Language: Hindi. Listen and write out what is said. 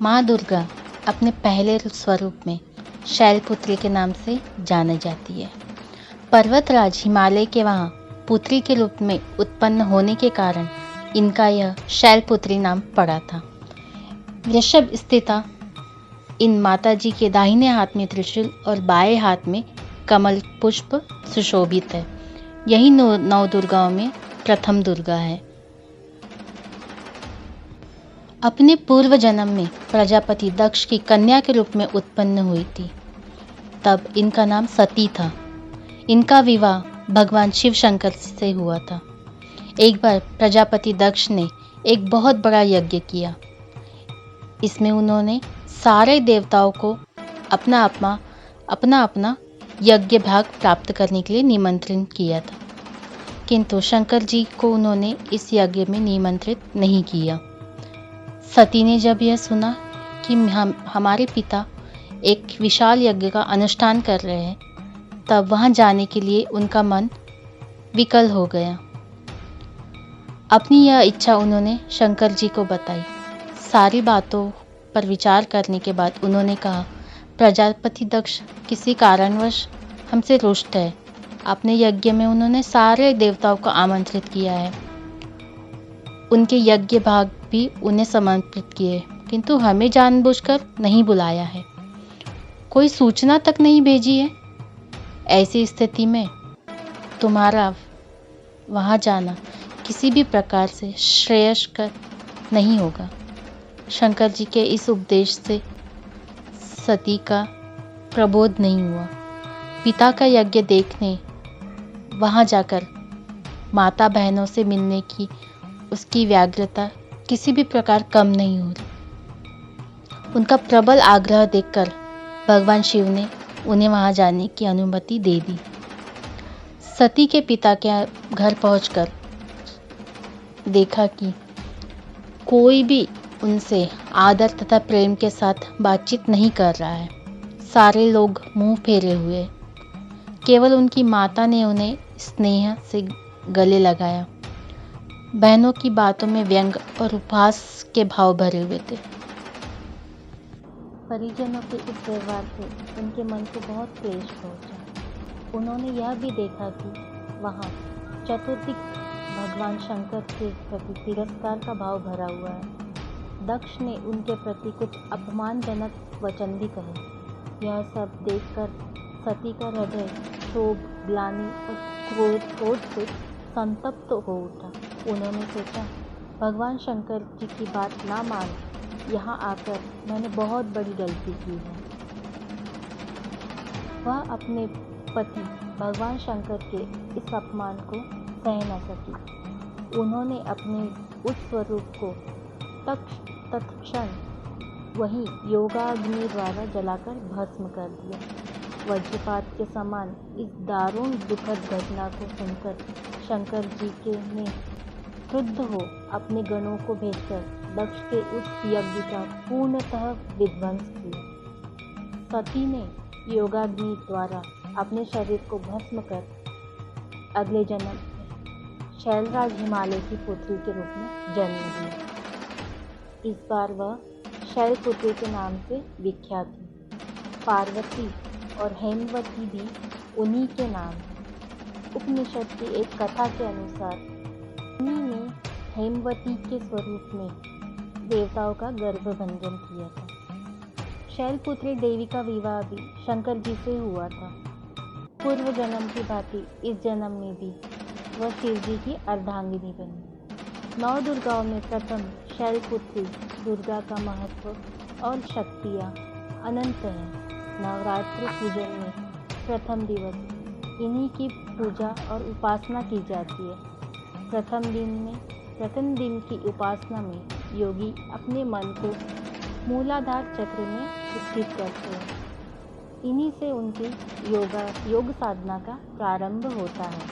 माँ दुर्गा अपने पहले स्वरूप में शैलपुत्री के नाम से जानी जाती है। पर्वतराज हिमालय के वहाँ पुत्री के रूप में उत्पन्न होने के कारण इनका यह शैलपुत्री नाम पड़ा था। वृषभ स्थिता इन माताजी के दाहिने हाथ में त्रिशूल और बाएं हाथ में कमल पुष्प सुशोभित है। यही नौ दुर्गाओं में प्रथम दुर्गा है। अपने पूर्व जन्म में प्रजापति दक्ष की कन्या के रूप में उत्पन्न हुई थी। तब इनका नाम सती था। इनका विवाह भगवान शिव शंकर से हुआ था। एक बार प्रजापति दक्ष ने एक बहुत बड़ा यज्ञ किया। इसमें उन्होंने सारे देवताओं को अपना अपना यज्ञ भाग प्राप्त करने के लिए निमंत्रित किया था, किंतु शंकर जी को उन्होंने इस यज्ञ में निमंत्रित नहीं किया। सती ने जब यह सुना कि हमारे पिता एक विशाल यज्ञ का अनुष्ठान कर रहे हैं, तब वहां जाने के लिए उनका मन विकल हो गया। अपनी यह इच्छा उन्होंने शंकर जी को बताई। सारी बातों पर विचार करने के बाद उन्होंने कहा, प्रजापति दक्ष किसी कारणवश हमसे रुष्ट है। अपने यज्ञ में उन्होंने सारे देवताओं को आमंत्रित किया है, उनके यज्ञ भाग भी उन्हें समर्पित किए, किंतु हमें जानबूझकर नहीं बुलाया है, कोई सूचना तक नहीं भेजी है। ऐसी स्थिति में तुम्हारा वहां जाना किसी भी प्रकार से श्रेयस्कर नहीं होगा। शंकर जी के इस उपदेश से सती का प्रबोध नहीं हुआ। पिता का यज्ञ देखने वहां जाकर माता बहनों से मिलने की उसकी व्यग्रता किसी भी प्रकार कम नहीं हो रही। उनका प्रबल आग्रह देखकर भगवान शिव ने उन्हें वहां जाने की अनुमति दे दी। सती के पिता के घर पहुंचकर देखा कि कोई भी उनसे आदर तथा प्रेम के साथ बातचीत नहीं कर रहा है। सारे लोग मुंह फेरे हुए। केवल उनकी माता ने उन्हें स्नेह से गले लगाया। बहनों की बातों में व्यंग और उपहास के भाव भरे हुए थे। परिजनों के इस व्यवहार से उनके मन को बहुत क्लेश पहुंचा। उन्होंने यह भी देखा कि वहां चतुर्दिक भगवान शंकर के प्रति तिरस्कार का भाव भरा हुआ है। दक्ष ने उनके प्रति कुछ अपमानजनक वचन भी कहे। यह सब देखकर सती का हृदय क्षोभ, ग्लानि और क्रोध से संतप्त हो उठा। उन्होंने सोचा, भगवान शंकर जी की बात ना मान यहाँ आकर मैंने बहुत बड़ी गलती की है। वह अपने पति भगवान शंकर के इस अपमान को सह न सकी। उन्होंने अपने उस स्वरूप को तत्क्षण वही योगाग्नि द्वारा जलाकर भस्म कर दिया। वज्रपात के समान इस दारुण दुखद घटना को सुनकर शंकर जी ने क्रुद्ध हो अपने गणों को भेजकर दक्ष के उस यज्ञ का पूर्णतः विध्वंस किया। सती ने योगाग्नि द्वारा अपने शरीर को भस्म कर अगले जन्म में शैलराज हिमालय की पुत्री के रूप में जन्म लिया। इस बार वह शैलपुत्री के नाम से विख्यात थी। पार्वती और हेमवती भी उन्हीं के नाम हैं। उपनिषद की एक कथा के अनुसार उन्हीं ने हेमवती के स्वरूप में देवताओं का गर्भभंजन किया था। शैलपुत्री देवी का विवाह भी शंकर जी से हुआ था। पूर्व जन्म की भांति इस जन्म में भी वह शिव जी की अर्धांगिनी बनी। 9 दुर्गाओं में प्रथम शैलपुत्री दुर्गा का महत्व और शक्तियाँ अनंत हैं। नवरात्र पूजन में प्रथम दिवस इन्हीं की पूजा और उपासना की जाती है। प्रथम दिन की उपासना में योगी अपने मन को मूलाधार चक्र में स्थित करते हैं। इन्हीं से उनकी योग साधना का प्रारंभ होता है।